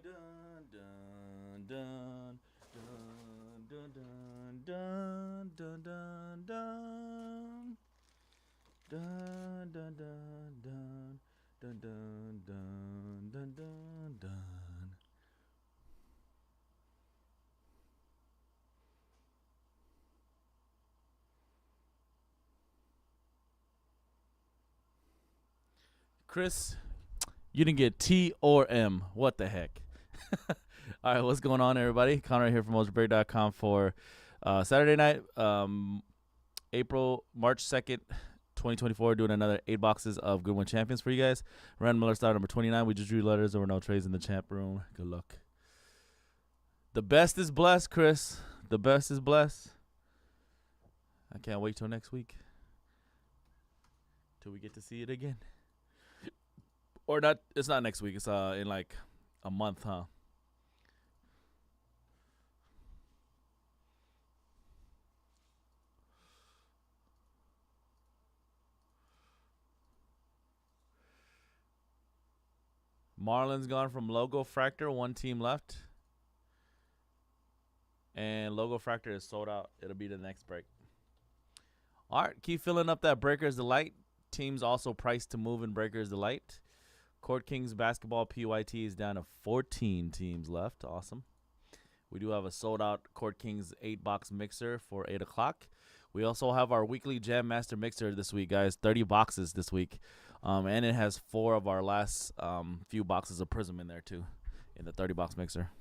dun, dun, dun, dun, dun, dun, dun. Dun, dun, dun, dun, dun, dun, dun, dun, dun, dun. Chris, you didn't get T or M. What the heck? All right, what's going on, everybody? Connor here from Mojobreak.com for Saturday night, March 2nd, 2024, doing another 8 boxes of Goodwin Champions for you guys. Random Miller star number 29. We just drew letters. There were no trades in the champ room. Good luck. The best is blessed, Chris. The best is blessed. I can't wait till next week. Till we get to see it again. Or not, it's not next week. It's in like a month, huh? Marlins gone from Logo Fractor. One team left. And Logo Fractor is sold out. It'll be the next break. All right, keep filling up that Breakers Delight. Teams also priced to move in Breakers Delight. Court Kings Basketball PYT is down to 14 teams left. Awesome. We do have a sold-out Court Kings 8-box mixer for 8 o'clock. We also have our weekly Jam Master mixer this week, guys. 30 boxes this week. And it has 4 of our last few boxes of Prism in there, too, in the 30-box mixer.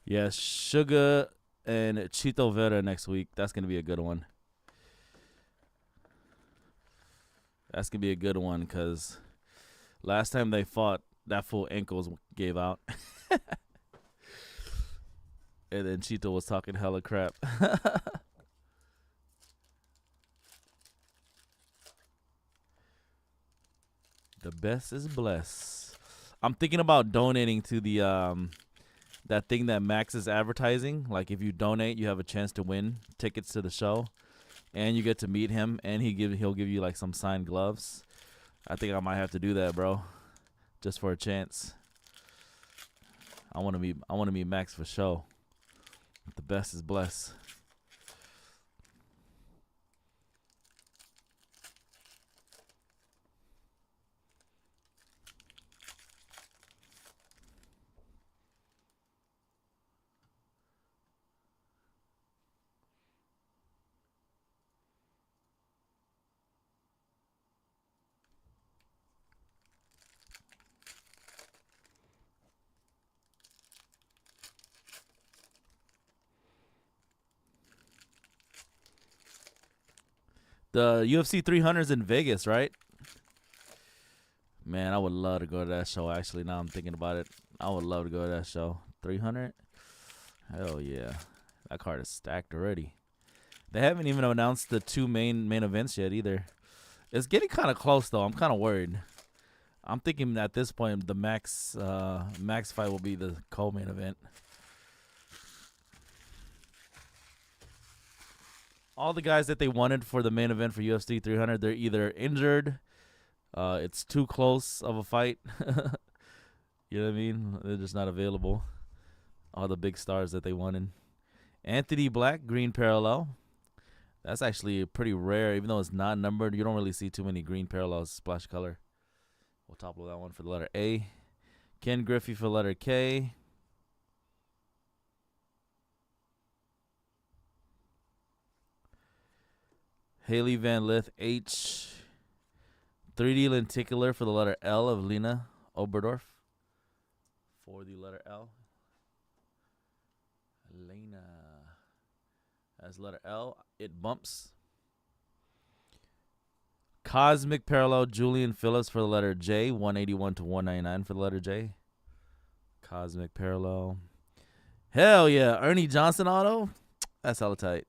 Yes, Sugar and Chito Vera next week. That's going to be a good one. That's going to be a good one because last time they fought, that fool ankles gave out. And then Chito was talking hella crap. The best is blessed. I'm thinking about donating to the that thing that Max is advertising. Like if you donate, you have a chance to win tickets to the show, and you get to meet him, and he'll give you like some signed gloves. I think I might have to do that, bro, just for a chance. I want to meet Max for show. The best is blessed. The UFC 300 is in Vegas, right? Man, I would love to go to that show. Actually, now I'm thinking about it. I would love to go to that show. 300? Hell yeah. That card is stacked already. They haven't even announced the 2 main events yet either. It's getting kind of close, though. I'm kind of worried. I'm thinking at this point the Max fight will be the co-main event. All the guys that they wanted for the main event for UFC 300, they're either injured, it's too close of a fight. You know what I mean? They're just not available. All the big stars that they wanted. Anthony Black, green parallel. That's actually pretty rare. Even though it's not numbered, you don't really see too many green parallels splash color. We'll topple that one for the letter A. Ken Griffey for letter K. Haley Van Lith, H. 3D lenticular for the letter L of Lena Oberdorf. For the letter L. Lena. As letter L, it bumps. Cosmic Parallel, Julian Phillips for the letter J. 181 to 199 for the letter J. Cosmic Parallel. Hell yeah. Ernie Johnson auto. That's hella tight.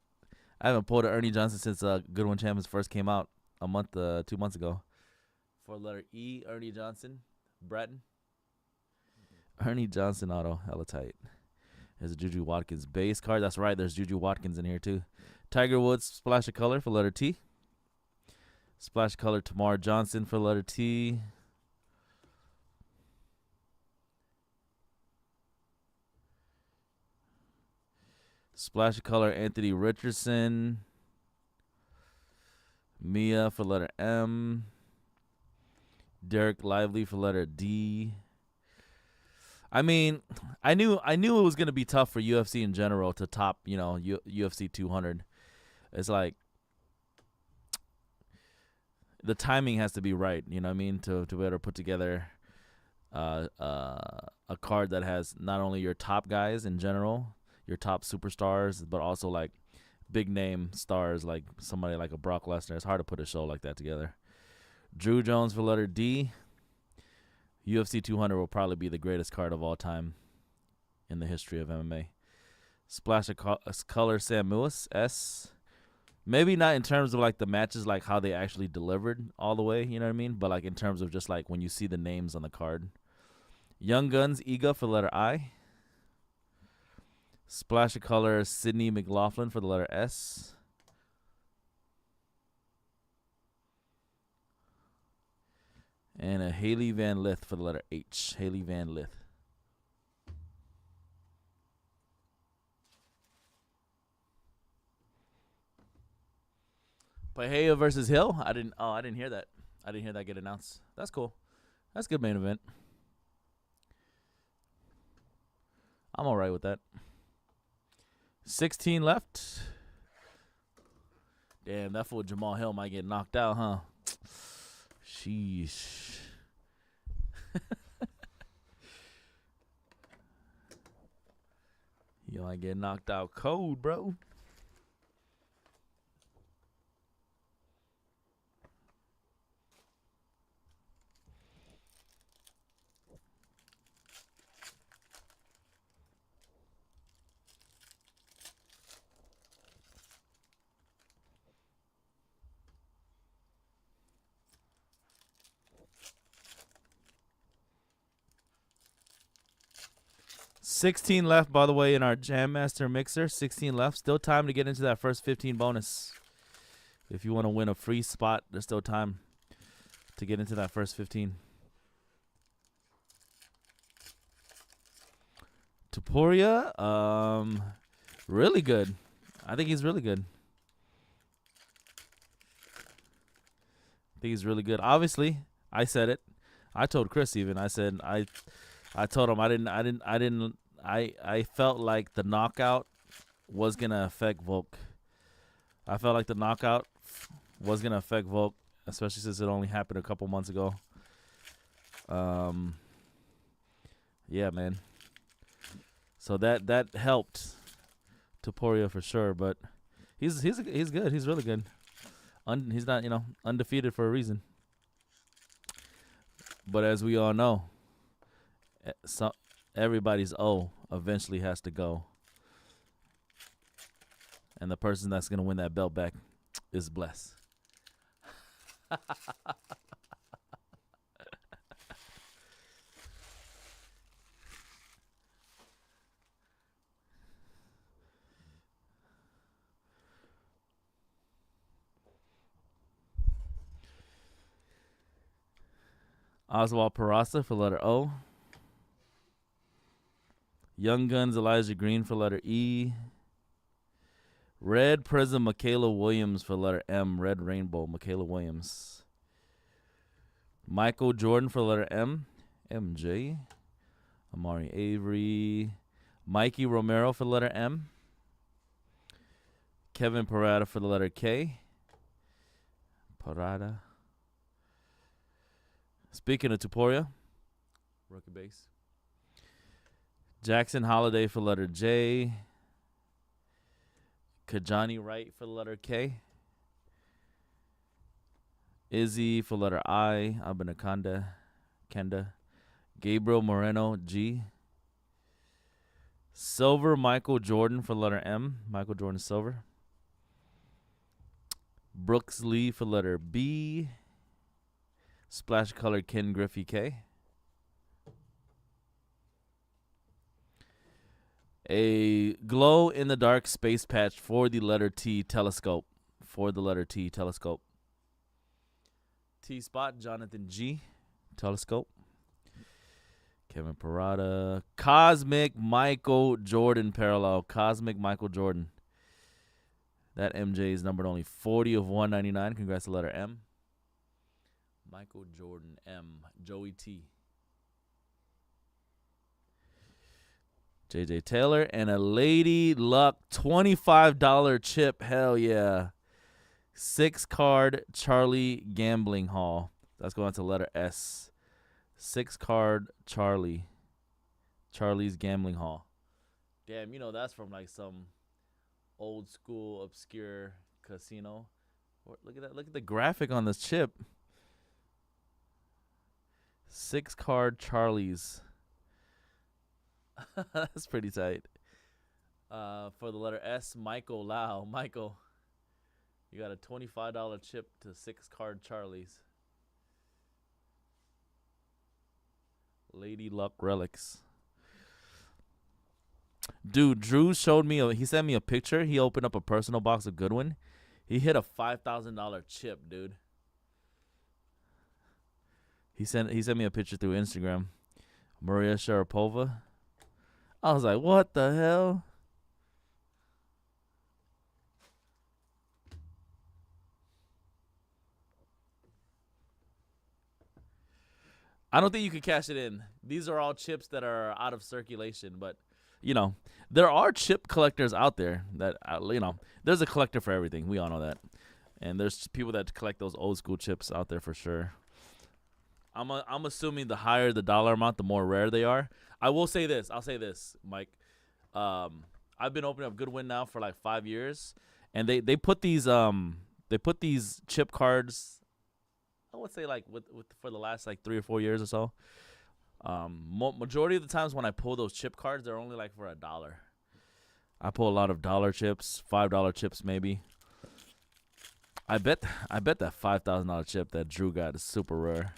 I haven't pulled an Ernie Johnson since Goodwin Champions first came out 2 months ago. For letter E, Ernie Johnson, Bratton. Ernie Johnson auto. Hella tight. There's a Juju Watkins base card. That's right. There's Juju Watkins in here, too. Tiger Woods, splash of color for letter T. Splash of color, Tamar Johnson for letter T. Splash of color, Anthony Richardson. Mia for letter M. Derek Lively for letter D. I mean, I knew it was gonna be tough for UFC in general to top, UFC 200. It's like the timing has to be right, you know what I mean, to be able to put together a card that has not only your top guys in general, your top superstars, but also like big name stars like somebody like a Brock Lesnar. It's hard to put a show like that together. Drew Jones for letter D. UFC 200 will probably be the greatest card of all time in the history of MMA. Splash of color, Sam Lewis, S. Maybe not in terms of like the matches, like how they actually delivered all the way, you know what I mean? But like in terms of just like when you see the names on the card. Young Guns, Iga for letter I. Splash of color, Sidney McLaughlin for the letter S. And a Haley Van Lith for the letter H. Haley Van Lith. Bahia versus Hill. I didn't hear that. I didn't hear that get announced. That's cool. That's a good main event. I'm all right with that. 16 left. Damn, that fool Jamal Hill might get knocked out, huh? Sheesh. You might get knocked out cold, bro. $16 left, by the way, in our Jam Master Mixer. 16 left. Still time to get into that first 15 bonus. If you want to win a free spot, there's still time to get into that first 15. Topuria, really good. I think he's really good. Obviously, I said it. I told Chris even. I said I told him I felt like the knockout was gonna affect Volk. I felt like the knockout was gonna affect Volk, especially since it only happened a couple months ago. Yeah, man. So that helped Topuria for sure, but he's good. He's really good. He's not undefeated for a reason. But as we all know, everybody's O eventually has to go. And the person that's going to win that belt back is Bless. Oswald Peraza for letter O. Young Guns Elijah Green for letter E. Red Prism Michaela Williams for letter M. Red Rainbow Michaela Williams. Michael Jordan for letter M. MJ. Amari Avery. Mikey Romero for letter M. Kevin Parada for the letter K. Parada. Speaking of Topuria, rookie base. Jackson Holiday for letter J. Kajani Wright for the letter K. Izzy for letter I. Abinakanda. Kenda. Gabriel Moreno, G. Silver Michael Jordan for letter M. Michael Jordan Silver. Brooks Lee for letter B. Splash color Ken Griffey K. A glow-in-the-dark space patch for the letter T telescope. T-spot, Jonathan G. Telescope. Kevin Parada. Cosmic Michael Jordan parallel. Cosmic Michael Jordan. That MJ is numbered only 40 of 199. Congrats to letter M. Michael Jordan M. Joey T. JJ Taylor. And a Lady Luck $25 chip. Hell yeah. 6-card Charlie Gambling Hall. That's going to letter S. 6-card Charlie's Gambling Hall. Damn, you know that's from like some old school obscure casino. Look at that. Look at the graphic on this chip. 6-card Charlie's. That's pretty tight. For the letter S, Michael Lau. Michael, you got a $25 chip to 6-card Charlie's. Lady Luck Relics. Dude, Drew showed me, he sent me a picture. He opened up a personal box of Goodwin. He hit a $5,000 chip, dude. He sent me a picture through Instagram. Maria Sharapova. I was like, what the hell? I don't think you can cash it in. These are all chips that are out of circulation, but you know, there are chip collectors out there that there's a collector for everything. We all know that. And there's people that collect those old school chips out there for sure. I'm assuming the higher the dollar amount, the more rare they are. I will say this. I'll say this, Mike. I've been opening up Goodwin now for like 5 years, and they put these chip cards, I would say like with for the last like 3 or 4 years or so. Majority of the times when I pull those chip cards, they're only like for $1. I pull a lot of dollar chips, $5 chips maybe. I bet that $5,000 chip that Drew got is super rare.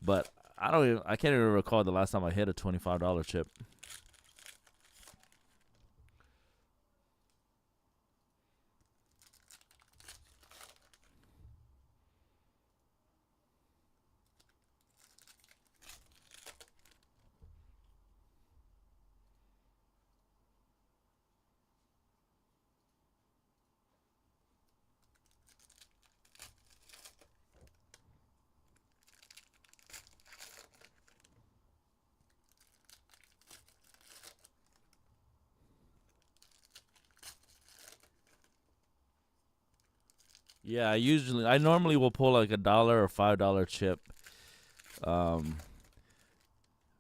But I can't even recall the last time I hit a $25 chip. Yeah, I normally will pull like $1 or $5 chip.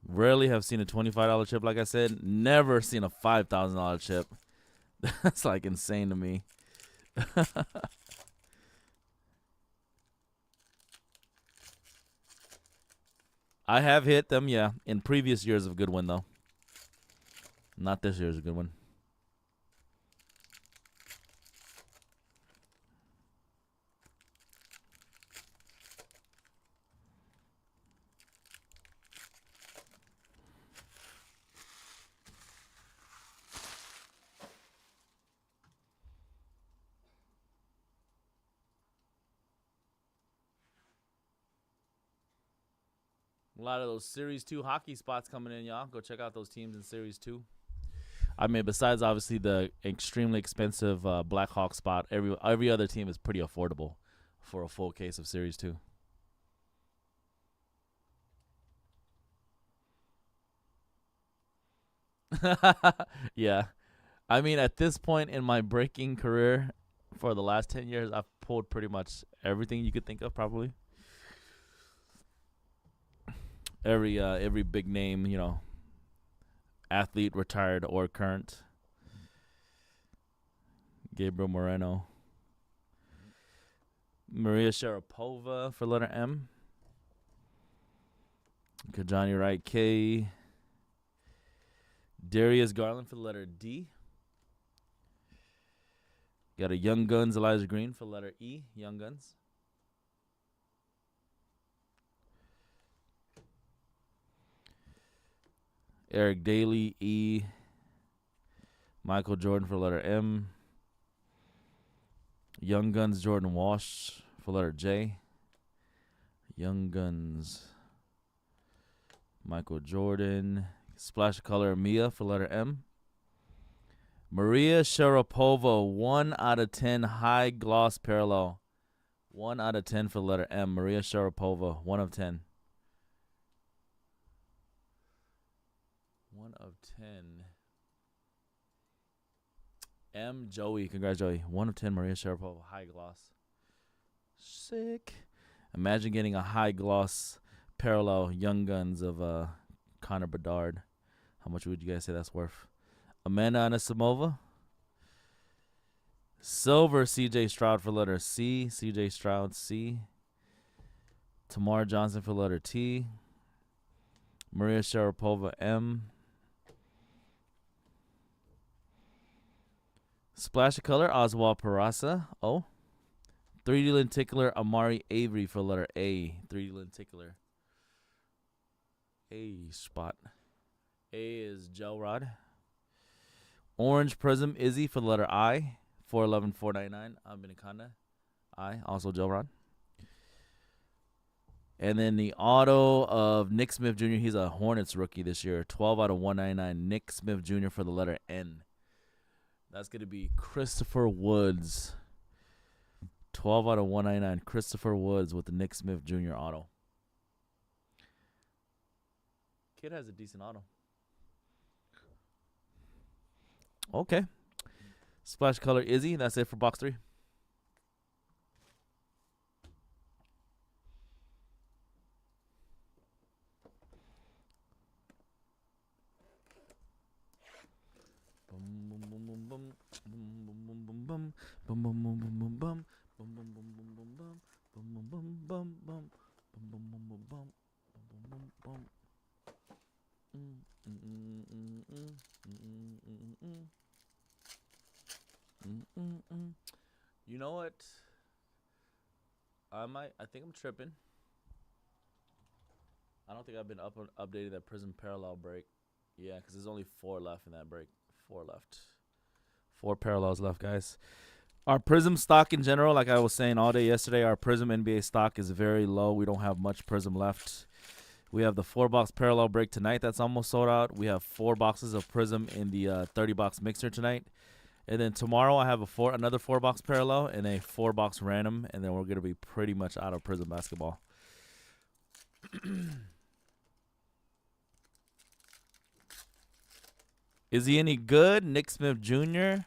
Rarely have seen a $25 chip, like I said. Never seen a $5,000 chip. That's like insane to me. I have hit them, yeah, in previous years of Goodwin though. Not this year's Goodwin. A lot of those Series 2 hockey spots coming in, y'all. Go check out those teams in Series 2. I mean, besides obviously the extremely expensive Blackhawk spot, every other team is pretty affordable for a full case of Series 2. Yeah. I mean, at this point in my breaking career, for the last 10 years, I've pulled pretty much everything you could think of, probably. Every big name, athlete, retired or current. Gabriel Moreno. Maria Sharapova for letter M. Kajani Wright K. Darius Garland for the letter D. Got a Young Guns Elijah Green for letter E. Young Guns. Eric Daly, E. Michael Jordan for letter M. Young Guns Jordan Walsh for letter J. Young Guns Michael Jordan. Splash of color Mia for letter M. Maria Sharapova, 1 out of 10 high gloss parallel. 1 out of 10 for letter M. Maria Sharapova, 1 of 10. 1 of 10. M. Joey. Congrats, Joey. 1 of 10 Maria Sharapova, high gloss. Sick. Imagine getting a high gloss parallel Young Guns of Connor Bedard. How much would you guys say that's worth? Amanda Anisimova. Silver CJ Stroud for letter C. CJ Stroud C. Tamar Johnson for letter T. Maria Sharapova M. Splash of color Oswald Peraza O. 3D lenticular Amari Avery for letter A. 3D lenticular. A spot. A is Gel Rod. Orange Prism Izzy for the letter I. 411-499. Abinaconda. I. Also Gel Rod. And then the auto of Nick Smith Jr. He's a Hornets rookie this year. 12 out of 199. Nick Smith Jr. for the letter N. That's going to be Christopher Woods. 12 out of 199. Christopher Woods with the Nick Smith Jr. auto. Kid has a decent auto. Okay. Splash color Izzy. That's it for box 3. You know what? I think I'm tripping. I don't think I've been updated that Prism Parallel break. Yeah, because there's only 4 left in that break. 4 left. 4 parallels left, guys. Our Prism stock in general, like I was saying all day yesterday, our Prism NBA stock is very low. We don't have much Prism left. We have the 4-box parallel break tonight that's almost sold out. We have 4 boxes of Prism in the 30-box mixer tonight. And then tomorrow I have another 4-box parallel and a 4-box random, and then we're going to be pretty much out of Prism basketball. Is he any good? Nick Smith Jr.?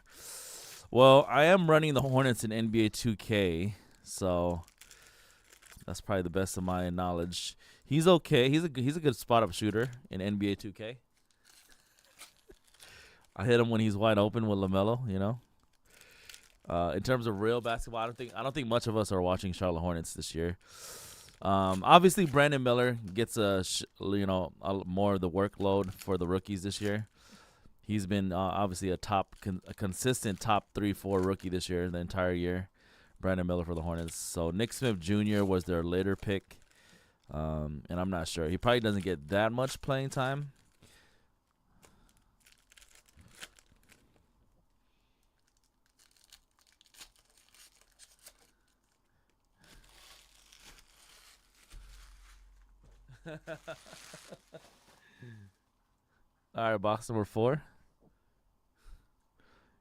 Well, I am running the Hornets in NBA 2K, so that's probably the best of my knowledge. He's okay. He's a good spot-up shooter in NBA 2K. I hit him when he's wide open with LaMelo, you know. In terms of real basketball, I don't think much of us are watching Charlotte Hornets this year. Obviously, Brandon Miller gets more of the workload for the rookies this year. He's been obviously a consistent top 3-4 rookie this year, the entire year. Brandon Miller for the Hornets. So Nick Smith Jr. was their later pick, and I'm not sure. He probably doesn't get that much playing time. All right, box number 4.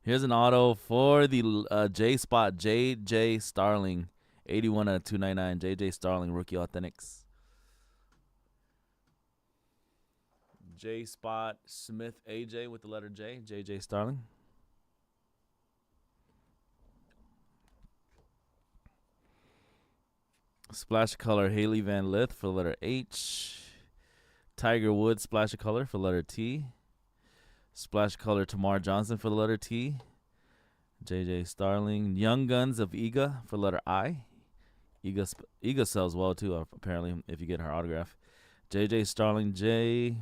Here's an auto for the J spot, J.J. Starling, 81 out of 299. J.J. Starling, rookie authentics. J spot, Smith A.J. with the letter J, J.J. Starling. Splash of color, Haley Van Lith for the letter H. Tiger Woods, splash of color for the letter T. Splash of color, Tamar Johnson for the letter T. J.J. Starling. Young Guns of Iga for the letter I. Iga sells well, too, apparently, if you get her autograph. J.J. Starling, J.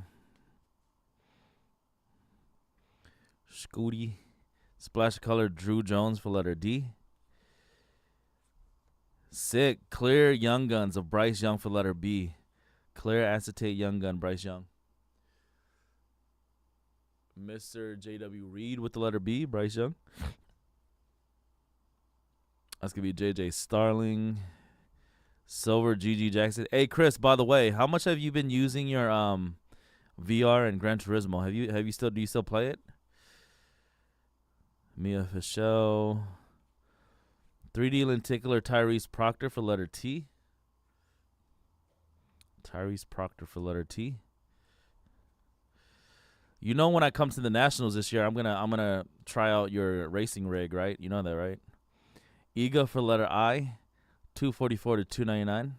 Scooty. Splash of color, Drew Jones for letter D. Sick. Clear Young Guns of Bryce Young for letter B. Clear acetate Young Gun, Bryce Young. Mr. J.W. Reed with the letter B, Bryce Young. That's going to be J.J. Starling. Silver, G.G. Jackson. Hey, Chris, by the way, how much have you been using your VR and Gran Turismo? Do you still play it? Mia Fischel. 3D lenticular Tyrese Proctor for letter T. Tyrese Proctor for letter T. You know, when I come to the Nationals this year, I'm gonna try out your racing rig, right? You know that, right? Iga for letter I, 244 to 299.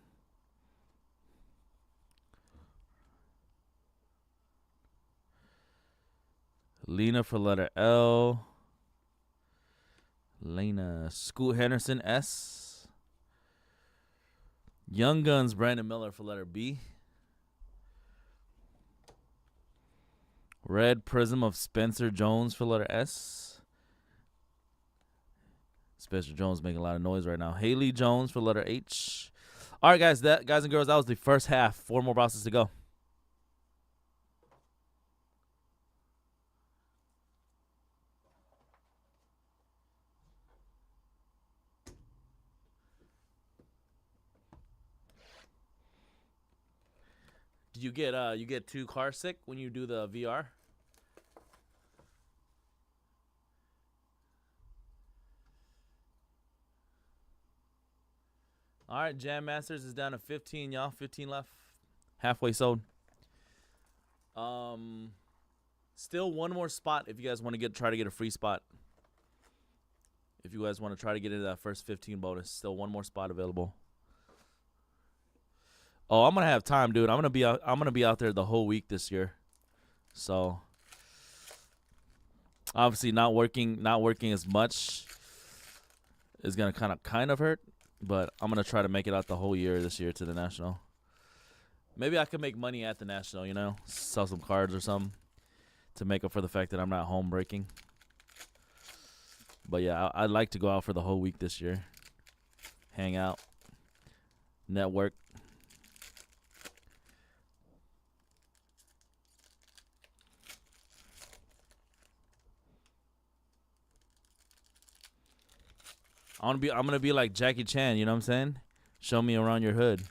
Lena for letter L. Lena. Scoot Henderson, S. Young Guns, Brandon Miller for letter B. Red Prism of Spencer Jones for letter S. Spencer Jones making a lot of noise right now. Haley Jones for letter H. All right, guys, guys and girls, that was the first half. 4 more boxes to go. Did you get too car sick when you do the VR? All right, Jam Masters is down to 15, y'all. 15 left. Halfway sold. Still one more spot if you guys want to try to get a free spot. If you guys want to try to get into that first 15 bonus, still one more spot available. Oh, I'm gonna have time, dude. I'm gonna be out there the whole week this year. So obviously not working as much is gonna kind of hurt. But I'm going to try to make it out the whole year this year to the National. Maybe I could make money at the National, you know, sell some cards or something to make up for the fact that I'm not home breaking. But, yeah, I'd like to go out for the whole week this year. Hang out. Network. I'm gonna be like Jackie Chan, you know what I'm saying? Show me around your hood.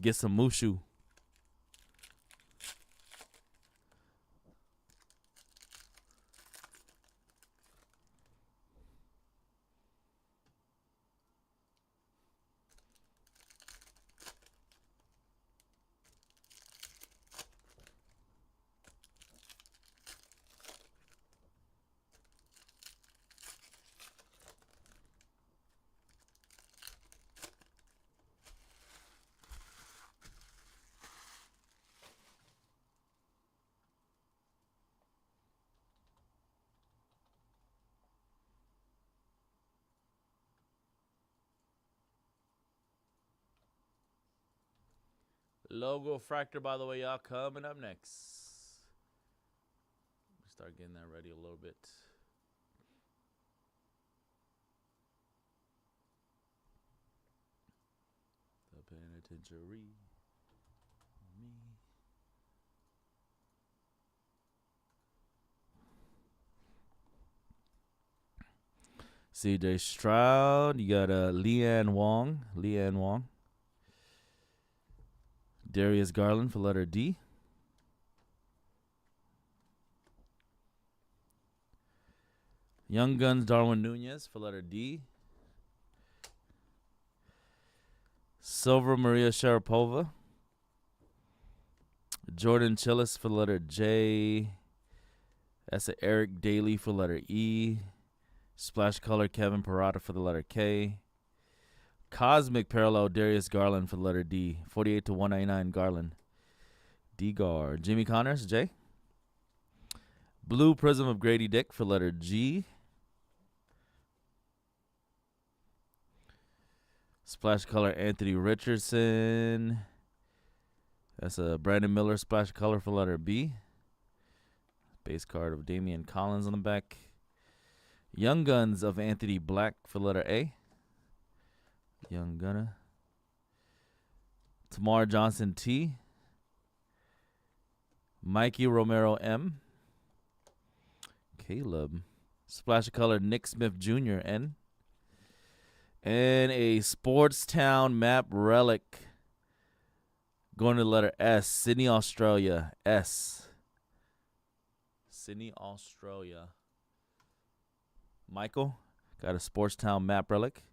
Get some Mushu. Logo Fractor, by the way, y'all, coming up next. Start getting that ready a little bit. The penitentiary. Me. CJ Stroud. You got Leanne Wong. Darius Garland for letter D. Young Guns Darwin Nunez for letter D. Silver Maria Sharapova. Jordan Chillis for letter J. That's a Eric Daly for letter E. Splash Color Kevin Parada for the letter K. Cosmic Parallel Darius Garland for the letter D. 48 to 199 Garland. D-Gar. Jimmy Connors, J. Blue Prism of Grady Dick for letter G. Splash Color Anthony Richardson. That's a Brandon Miller Splash Color for letter B. Base card of Damian Collins on the back. Young Guns of Anthony Black for letter A. Young Gunner. Tamar Johnson T. Mikey Romero M. Caleb. Splash of color, Nick Smith Jr. N. And a Sportstown map relic. Going to the letter S. Sydney, Australia. S. Sydney, Australia. Michael, got a Sportstown map relic.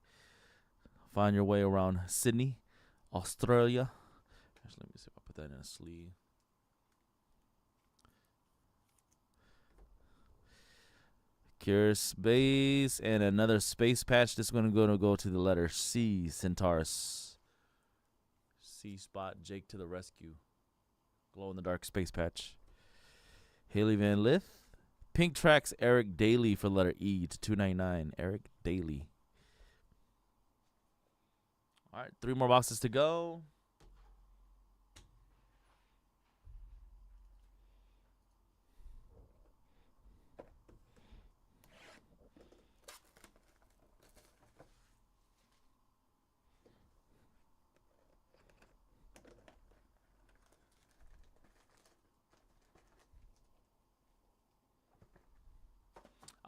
Find your way around Sydney, Australia. Actually, let me see if I put that in a sleeve. Curious Space and another space patch. This is going to go to the letter C. Centaurus. C spot. Jake to the rescue. Glow in the dark space patch. Haley Van Lith. Pink Tracks Eric Daly for letter E to 299. Eric Daly. All right, 3 more boxes to go.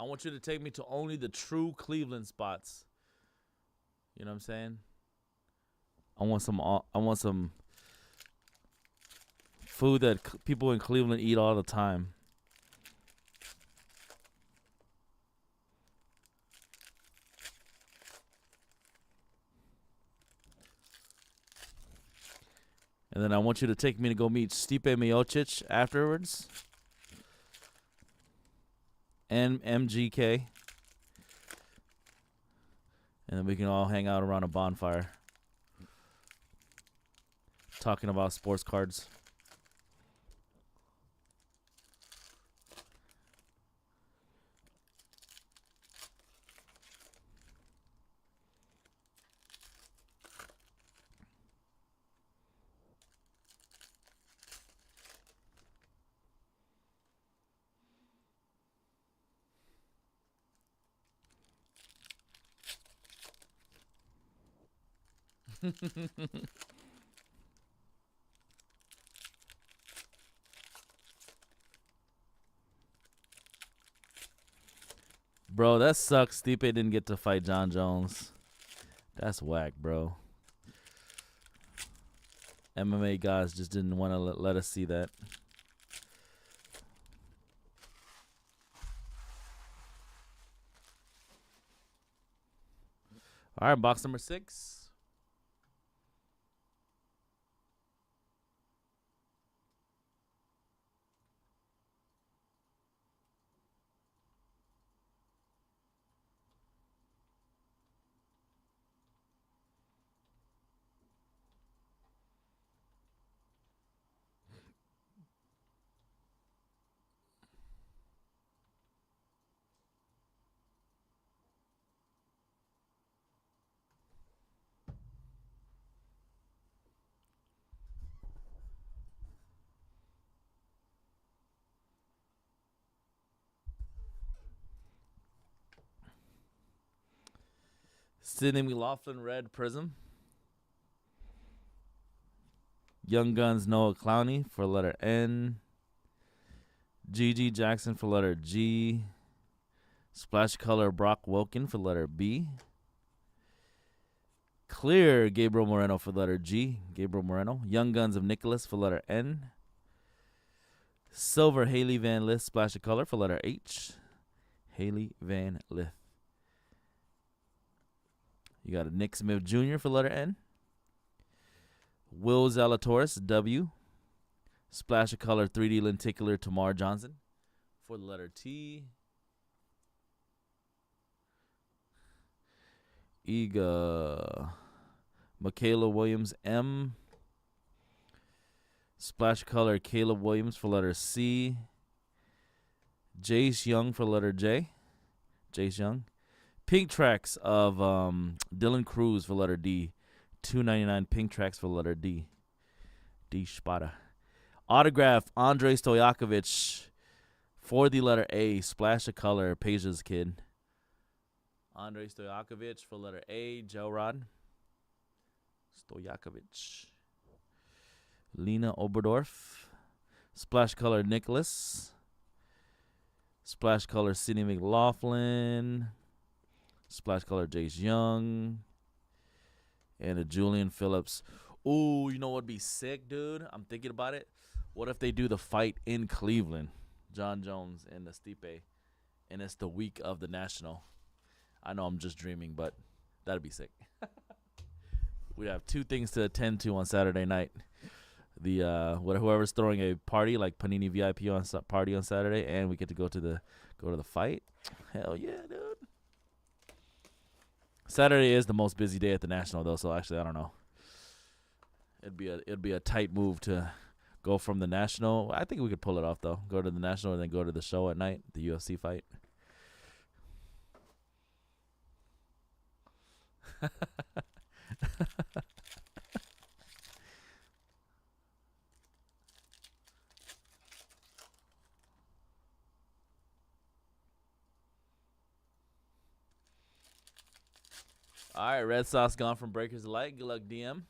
I want you to take me to only the true Cleveland spots. You know what I'm saying? I want some food that people in Cleveland eat all the time. And then I want you to take me to go meet Stipe Miocic afterwards. And MGK. And then we can all hang out around a bonfire. Talking about sports cards. Bro, that sucks. Stipe didn't get to fight John Jones. That's whack, bro. MMA guys just didn't want to let us see that. All right, box number 6. Sidney McLaughlin, Red Prism. Young Guns, Noah Clowney for letter N. Gigi Jackson for letter G. Splash Color, Brock Wilkin for letter B. Clear, Gabriel Moreno for letter G. Gabriel Moreno. Young Guns of Nicholas for letter N. Silver, Haley Van Lith, Splash of Color for letter H. Haley Van Lith. You got a Nick Smith Jr. for letter N. Will Zalatoris, W. Splash of Color, 3D Lenticular, Tamar Johnson for the letter T. Iga. Michaela Williams, M. Splash Color, Caleb Williams for letter C. Jace Young for letter J. Jace Young. Pink Tracks of Dylan Cruz for letter D. $2.99 Pink Tracks for letter D. D Spada. Autograph Andrei Stojakovic for the letter A. Splash of Color, Pages Kid. Andrei Stojakovic for letter A. Joe Rod. Stojakovic. Lena Oberdorf. Splash color Nicholas. Splash color Sidney McLaughlin. Splash color Jace Young. And a Julian Phillips. Ooh, you know what'd be sick, dude? I'm thinking about it. What if they do the fight in Cleveland? John Jones and the Stipe. And it's the week of the National. I know I'm just dreaming, but that'd be sick. We have two things to attend to on Saturday night. The whoever's throwing a party like Panini VIP party on Saturday, and we get to go to the fight. Hell yeah, dude! Saturday is the most busy day at the National, though. So actually, I don't know. It'd be a tight move to go from the National. I think we could pull it off though. Go to the National and then go to the show at night, the UFC fight. All right, Red Sox gone from Breakers Delight. Good luck, DM.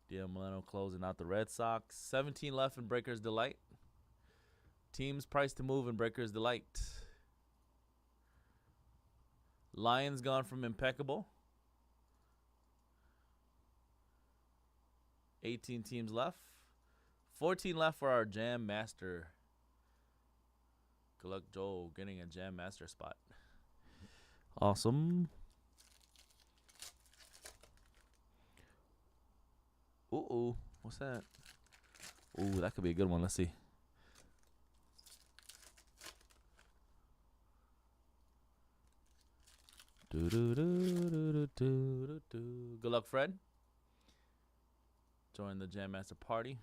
DM Milano closing out the Red Sox. 17 left in Breakers Delight. Teams priced to move in Breakers Delight. Lions gone from Impeccable. 18 teams left. 14 left for our Jam Master. Good luck, Joe, getting a Jam Master spot. Awesome. Ooh, what's that? Ooh, that could be a good one. Let's see. Good luck, Fred. Join the Jam Master party.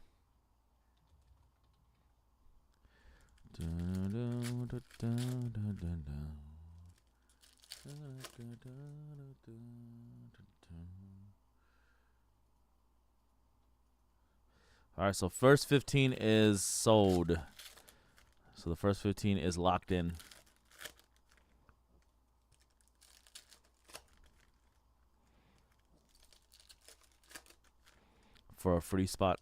All right, so first 15 is sold. So the first 15 is locked in. For a free spot.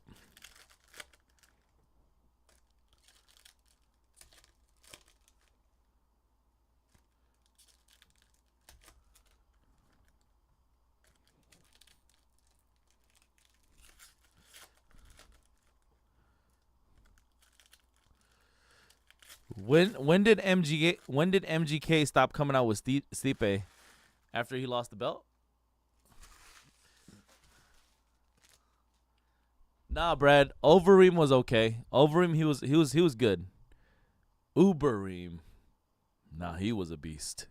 When did MGK stop coming out with Stipe after he lost the belt? Nah, Brad. Overeem was okay. Overeem, he was good. Ubereem, nah, he was a beast.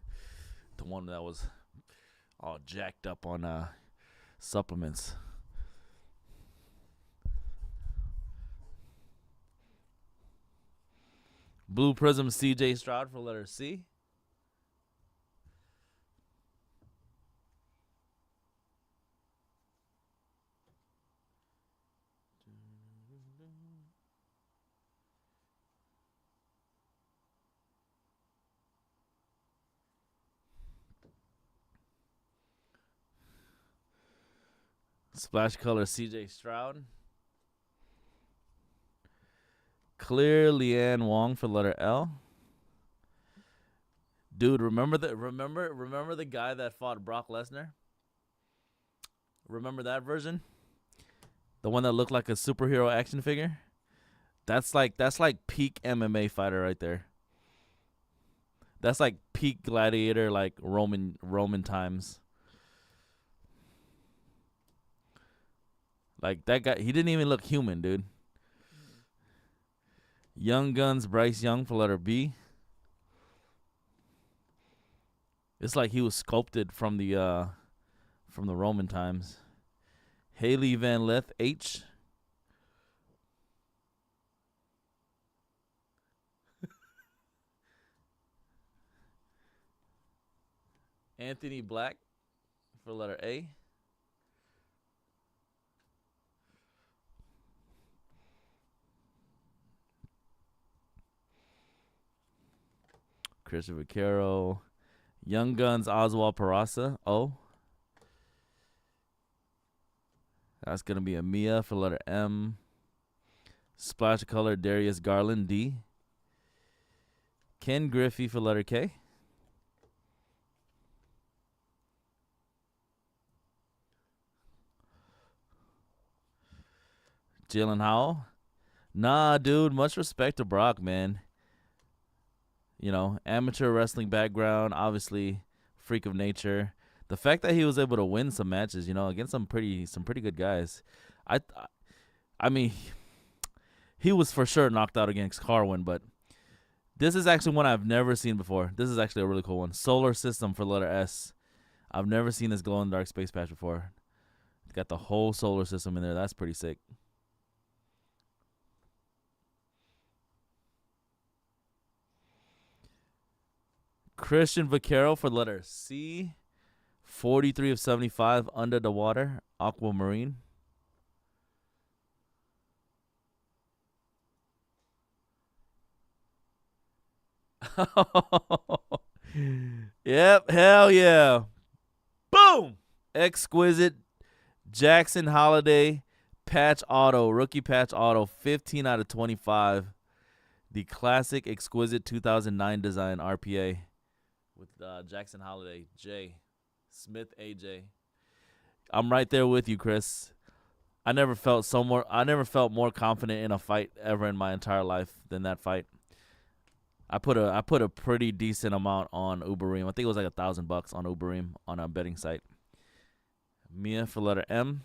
The one that was all jacked up on supplements. Blue Prism CJ Stroud for letter C. Splash color CJ Stroud. Clear Leanne Wong for letter L. Dude, remember the guy that fought Brock Lesnar? Remember that version? The one that looked like a superhero action figure? That's like peak MMA fighter right there. That's like peak gladiator, like Roman times. Like that guy, he didn't even look human, dude. Young Guns Bryce Young for letter B. It's like he was sculpted from the Roman times. Haley Van Lith H. Anthony Black for letter A. Christopher Carroll. Young Guns Oswald Peraza. O. That's going to be a Mia for letter M. Splash of color, Darius Garland, D. Ken Griffey for letter K. Jalen Howell. Nah, dude. Much respect to Brock, man. You know, amateur wrestling background, obviously freak of nature. The fact that he was able to win some matches, you know, against some pretty good guys. I mean, he was for sure knocked out against Carwin, but this is actually one I've never seen before. This is actually a really cool one. Solar System for letter S. I've never seen this glow in the dark space patch before. It's got the whole solar system in there. That's pretty sick. Christian Vaquero for letter C. 43 of 75, under the water, aquamarine. Yep, hell yeah. Boom! Exquisite Jackson Holiday patch auto, rookie patch auto, 15 out of 25. The classic exquisite 2009 design RPA with Jackson Holiday, J. Smith, AJ. I'm right there with you, Chris. I never felt more confident in a fight ever in my entire life than that fight. I put a pretty decent amount on Uberim. I think it was like $1,000 on Uberim on a betting site. Mia for letter M.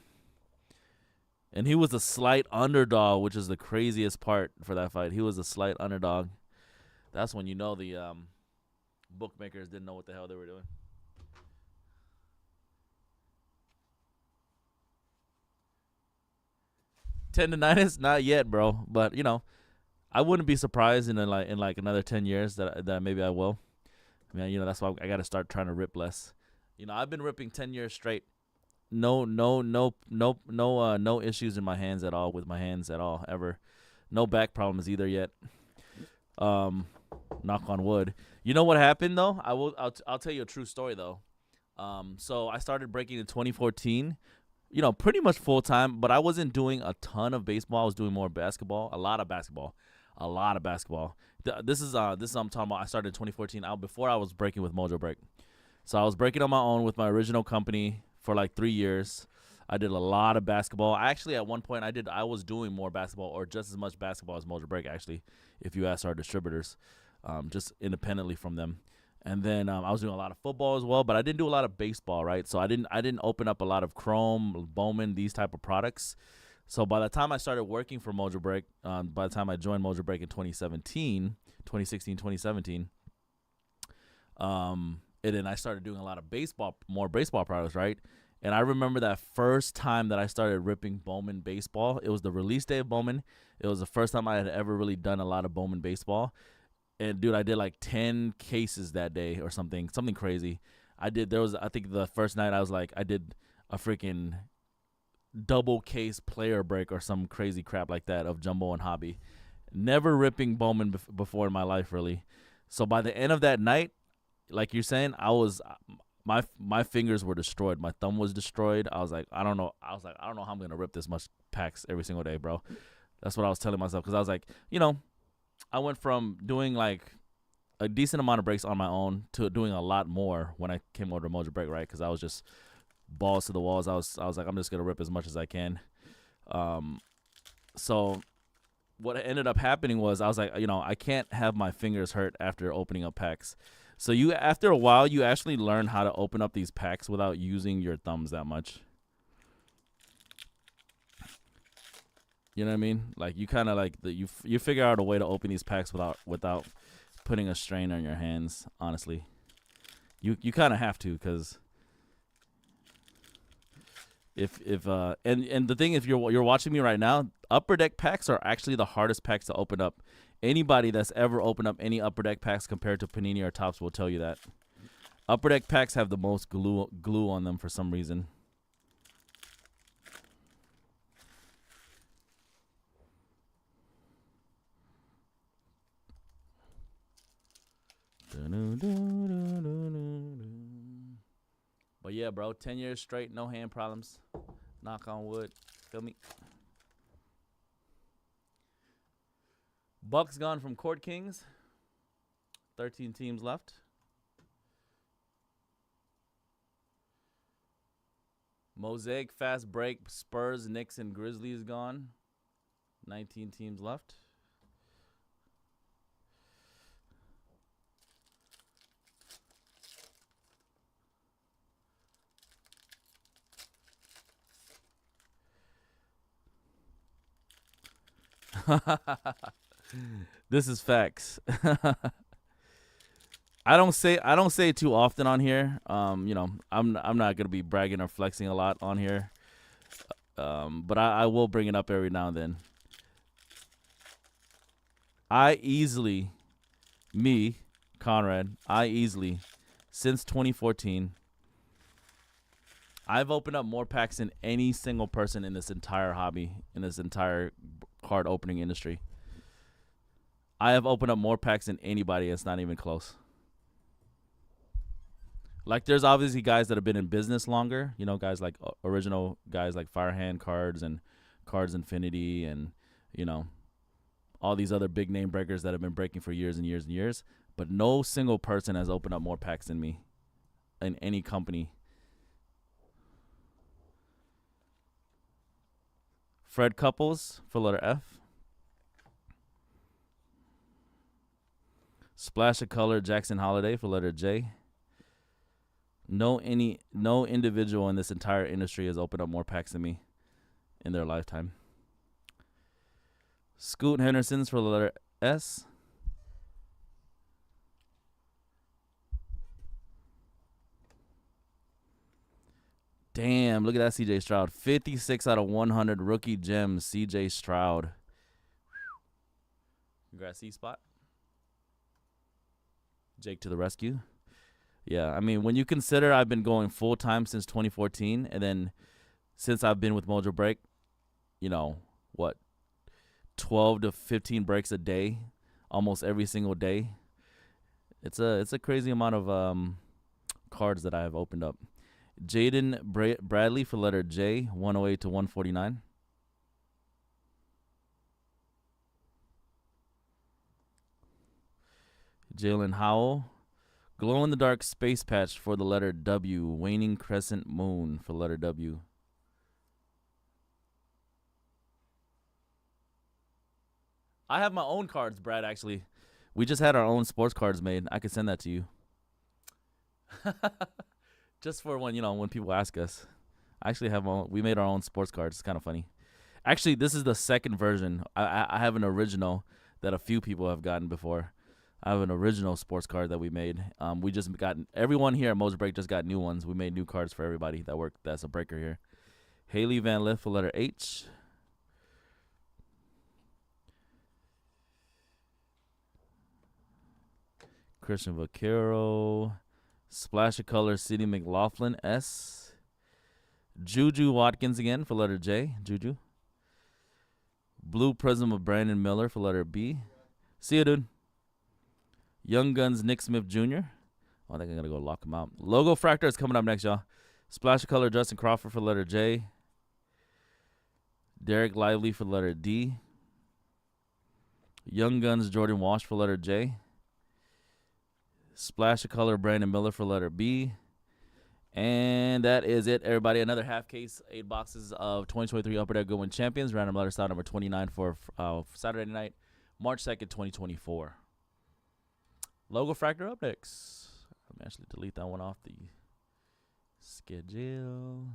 And he was a slight underdog, which is the craziest part for that fight. He was a slight underdog. That's when you know the bookmakers didn't know what the hell they were doing. Tendonitis, not yet, bro. But you know, I wouldn't be surprised in like another 10 years that maybe I will. I mean, you know, that's why I got to start trying to rip less. You know, I've been ripping 10 years straight. No issues in my hands at all, with my hands at all, ever. No back problems either yet. Knock on wood. You know what happened though? I'll tell you a true story though. So I started breaking in 2014. You know, pretty much full time, but I wasn't doing a ton of baseball. I was doing more basketball, a lot of basketball. This is what I'm talking about. I started in 2014 before I was breaking with Mojobreak. So I was breaking on my own with my original company for like 3 years. I did a lot of basketball. Actually, at one point, I was doing more basketball, or just as much basketball as Mojobreak, actually, if you ask our distributors, just independently from them. And then I was doing a lot of football as well, but I didn't do a lot of baseball, right? So I didn't open up a lot of Chrome, Bowman, these type of products. So by the time I started working for Mojobreak, by the time I joined Mojobreak in 2016, 2017, and then I started doing a lot of more baseball products, right? And I remember that first time that I started ripping Bowman baseball. It was the release day of Bowman. It was the first time I had ever really done a lot of Bowman baseball. And dude, I did like 10 cases that day or something crazy. I think the first night I did a freaking double case player break or some crazy crap like that of Jumbo and Hobby. Never ripping Bowman before in my life, really. So by the end of that night, like you're saying, my fingers were destroyed. My thumb was destroyed. I was like, I don't know how I'm gonna rip this much packs every single day, bro. That's what I was telling myself, because I was like, you know, I went from doing like a decent amount of breaks on my own to doing a lot more when I came over to Mojobreak, right? Because I was just balls to the walls. I was like, I'm just gonna rip as much as I can. So what ended up happening was I was like, you know, I can't have my fingers hurt after opening up packs. So after a while, you actually learn how to open up these packs without using your thumbs that much. You know what I mean? Like you kind of like you figure out a way to open these packs without putting a strain on your hands. Honestly, you kind of have to, because if and the thing, if you're watching me right now, upper deck packs are actually the hardest packs to open up. Anybody that's ever opened up any upper deck packs compared to Panini or Topps will tell you that upper deck packs have the most glue on them for some reason. But yeah, bro, 10 years straight, no hand problems. Knock on wood. Feel me? Bucks gone from Court Kings. 13 teams left. Mosaic fast break. Spurs, Knicks, and Grizzlies gone. 19 teams left. This is facts. I don't say it too often on here. You know, I'm not gonna be bragging or flexing a lot on here. But I will bring it up every now and then. Conrad, since 2014, I've opened up more packs than any single person in this entire hobby, in this entire card opening industry. I have opened up more packs than anybody. It's not even close. Like, there's obviously guys that have been in business longer. You know, guys like original guys like Firehand Cards and Cards Infinity and, you know, all these other big name breakers that have been breaking for years and years and years. But no single person has opened up more packs than me in any company. Fred Couples for letter F. Splash of Color Jackson Holiday for letter J. No individual in this entire industry has opened up more packs than me in their lifetime. Scoot Henderson's for the letter S. Damn, look at that CJ Stroud. 56 out of 100 rookie gems, CJ Stroud. Congrats, C-Spot. Jake to the rescue. Yeah, I mean, when you consider I've been going full-time since 2014, and then since I've been with Mojobreak, you know, what, 12 to 15 breaks a day, almost every single day. It's a crazy amount of cards that I have opened up. Jaden Bradley for letter J, 108 to 149. Jalen Howell. Glow-in-the-dark space patch for the letter W. Waning Crescent Moon for letter W. I have my own cards, Brad, actually. We just had our own sports cards made. I could send that to you. Just for when, you know, when people ask us. I actually have we made our own sports cards. It's kind of funny. Actually, this is the second version. I have an original that a few people have gotten before. I have an original sports card that we made. We just got, everyone here at Mojobreak just got new ones. We made new cards for everybody that worked. That's a breaker here. Haley Van Lith for letter H. Christian Vaquero. Splash of Color City McLaughlin S. Juju Watkins again for letter J. Juju. Blue Prism of Brandon Miller for letter B. See you, dude. Young Guns Nick Smith Jr. Oh, I think I'm going to go lock him out. Logo Fractor is coming up next, y'all. Splash of Color Justin Crawford for letter J. Derek Lively for letter D. Young Guns Jordan Walsh for letter J. Splash of Color Brandon Miller for letter B. And that is it, everybody. Another half case, 8 boxes of 2023 Upper Deck Goodwin Champions. Random letter style number 29 for Saturday night, March 2nd, 2024. Logo Fractor up next. Let me actually delete that one off the schedule.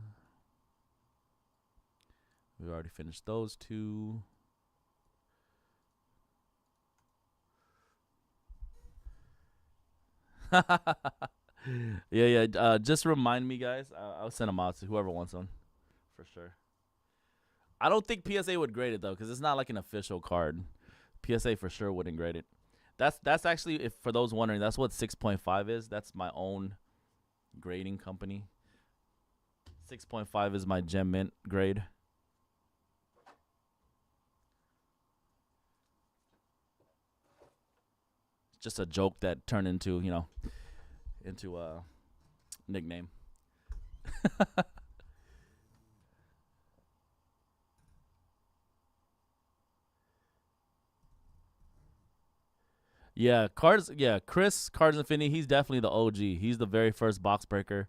We already finished those two. Yeah. Just remind me, guys. I'll send them out to whoever wants one, for sure. I don't think PSA would grade it though, because it's not like an official card. PSA for sure wouldn't grade it. That's actually, if for those wondering, that's what 6.5 is. That's my own grading company. 6.5 is my Gem Mint grade. Just a joke that turned into, you know, into a nickname. Yeah, cards. Yeah, Chris Cards Infinity. He's definitely the OG. He's the very first box breaker.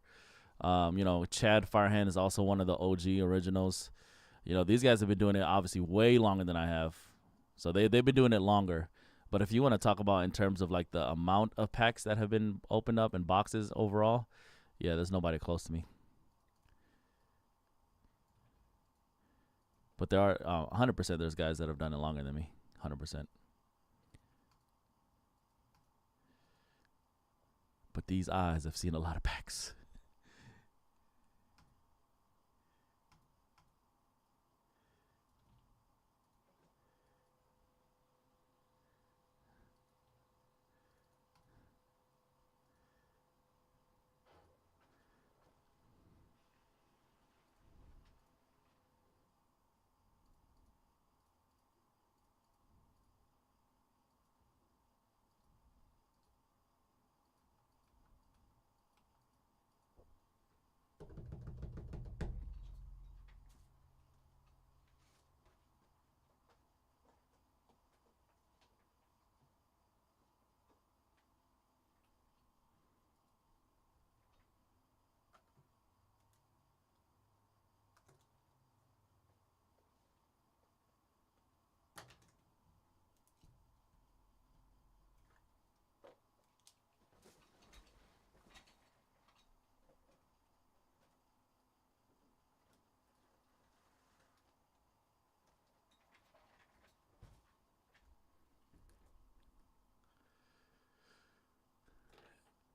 Chad Firehand is also one of the OG originals. These guys have been doing it obviously way longer than I have. So they've been doing it longer. But if you want to talk about in terms of like the amount of packs that have been opened up and boxes overall, yeah, there's nobody close to me. But there are 100% there's guys that have done it longer than me. 100%. But these eyes have seen a lot of packs.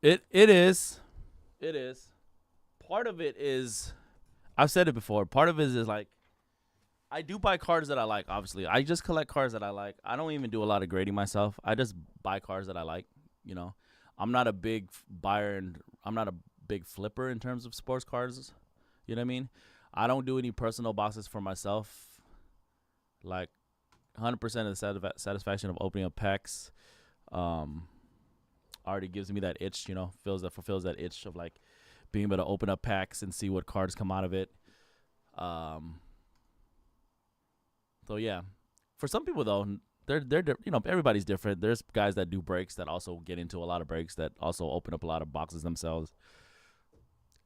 It is. It is. Part of it is I've said it before. Part of it is like I do buy cards that I like, obviously. I just collect cards that I like. I don't even do a lot of grading myself. I just buy cards that I like, you know. I'm not a big buyer and I'm not a big flipper in terms of sports cards. You know what I mean? I don't do any personal boxes for myself. Like 100% of the satisfaction of opening up packs already gives me that itch, fulfills that itch of like being able to open up packs and see what cards come out of it. So yeah, for some people though, they're everybody's different. There's guys that do breaks that also get into a lot of breaks that also open up a lot of boxes themselves.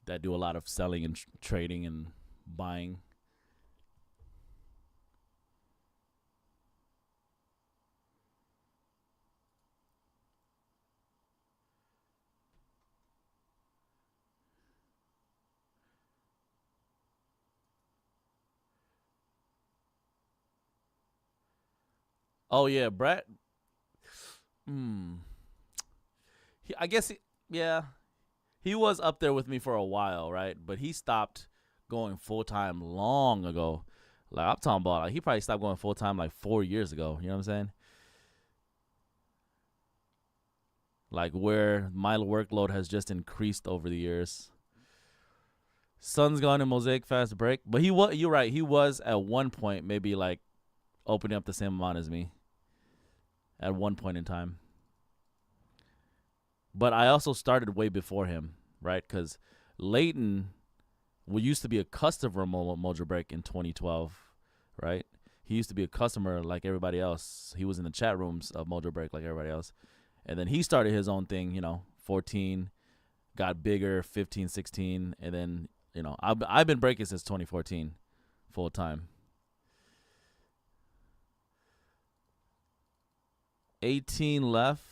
That do a lot of selling and trading and buying. Oh yeah, Brett. Hmm. I guess. Yeah, he was up there with me for a while, right? But he stopped going full time long ago. Like I'm talking about, like he probably stopped going full time like 4 years ago. You know what I'm saying? Like where my workload has just increased over the years. Sun's gone in Mosaic fast break, but he was. You're right. He was at one point maybe like opening up the same amount as me at one point in time. But I also started way before him, right? Because Leighton used to be a customer of Mojobreak in 2012, right? He used to be a customer like everybody else. He was in the chat rooms of Mojobreak like everybody else. And then he started his own thing, 14, got bigger, 15, 16. And then, I've been breaking since 2014 full time. 18 left.